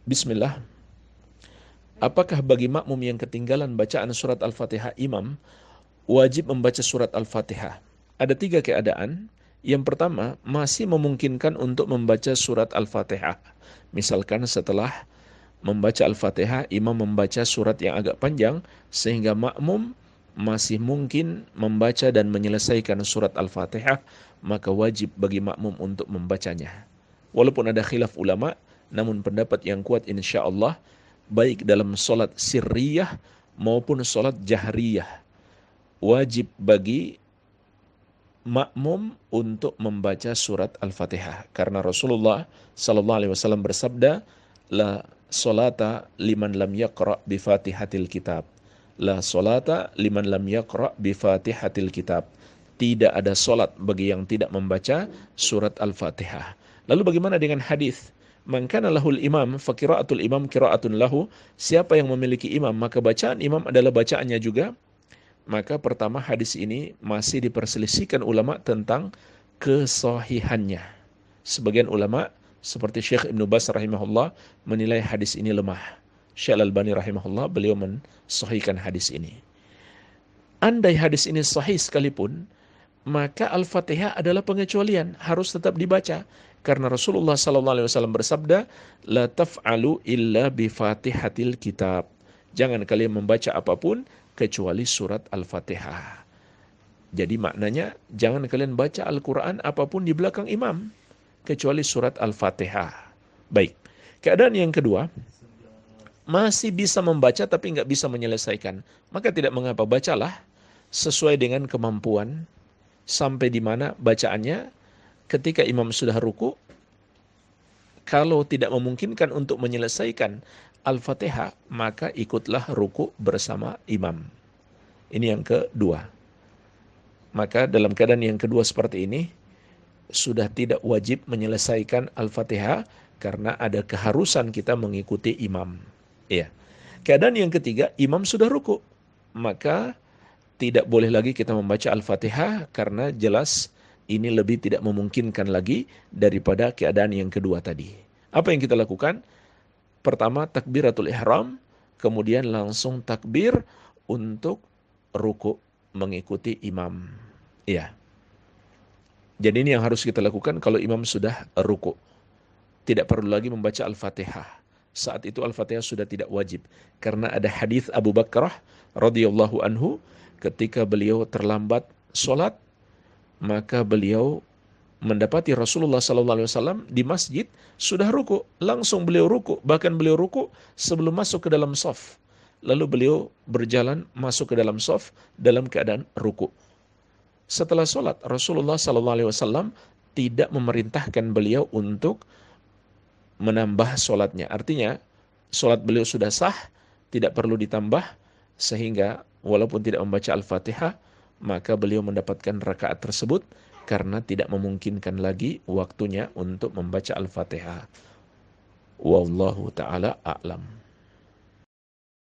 Bismillah. Apakah bagi makmum yang ketinggalan bacaan surat Al-Fatihah imam wajib membaca surat Al-Fatihah? Ada 3 keadaan. Yang pertama, masih memungkinkan untuk membaca surat Al-Fatihah. Misalkan setelah membaca Al-Fatihah, imam membaca surat yang agak panjang, sehingga makmum masih mungkin membaca dan menyelesaikan surat Al-Fatihah, maka wajib bagi makmum untuk membacanya. Walaupun ada khilaf ulama, namun pendapat yang kuat insya Allah, baik dalam solat sirriyah maupun solat jahriyah, wajib bagi makmum untuk membaca surat Al-Fatihah. Karena Rasulullah SAW bersabda, La solata liman lam yaqra' bi fatihatil kitab. La solata liman lam yaqra' bi fatihatil kitab. Tidak ada solat bagi yang tidak membaca surat Al-Fatihah. Lalu bagaimana dengan hadis? Man kana lahul imam fa qira'atul imam qira'atun lahu. Siapa yang memiliki imam, maka bacaan imam adalah bacaannya juga. Maka pertama, hadis ini masih diperselisihkan ulama tentang kesahihannya. Sebagian ulama seperti Syekh Ibn Baz rahimahullah menilai hadis ini lemah. Syekh Al-Albani rahimahullah, beliau mensahihkan hadis ini. Andai hadis ini sahih sekalipun, maka Al-Fatihah adalah pengecualian, harus tetap dibaca. Karena Rasulullah SAW bersabda, La taf'alu illa bi fatihatil kitab. Jangan kalian membaca apapun kecuali surat Al-Fatihah. Jadi maknanya, jangan kalian baca Al-Quran apapun di belakang imam, kecuali surat Al-Fatihah. Baik, keadaan yang kedua, masih bisa membaca tapi nggak bisa menyelesaikan. Maka tidak mengapa, bacalah sesuai dengan kemampuan, sampai di mana bacaannya. Ketika imam sudah ruku, kalau tidak memungkinkan untuk menyelesaikan Al-Fatihah, maka ikutlah ruku bersama imam. Ini yang kedua. Maka dalam keadaan yang kedua seperti ini, sudah tidak wajib menyelesaikan Al-Fatihah karena ada keharusan kita mengikuti imam. Ya. Keadaan yang ketiga, imam sudah ruku, maka tidak boleh lagi kita membaca Al-Fatihah karena jelas ini lebih tidak memungkinkan lagi daripada keadaan yang kedua tadi. Apa yang kita lakukan? Pertama, takbiratul ihram, kemudian langsung takbir untuk ruku mengikuti imam. Ya. Jadi ini yang harus kita lakukan kalau imam sudah ruku. Tidak perlu lagi membaca Al-Fatihah. Saat itu Al-Fatihah sudah tidak wajib. Karena ada hadis Abu Bakrah radhiyallahu anhu, ketika beliau terlambat sholat, maka beliau mendapati Rasulullah SAW di masjid sudah ruku. Langsung beliau ruku. Bahkan beliau ruku sebelum masuk ke dalam shaf. Lalu beliau berjalan masuk ke dalam shaf dalam keadaan ruku. Setelah sholat, Rasulullah SAW tidak memerintahkan beliau untuk menambah sholatnya. Artinya, sholat beliau sudah sah, tidak perlu ditambah, sehingga walaupun tidak membaca Al-Fatihah, maka beliau mendapatkan rakaat tersebut karena tidak memungkinkan lagi waktunya untuk membaca Al-Fatihah. Wallahu ta'ala a'lam.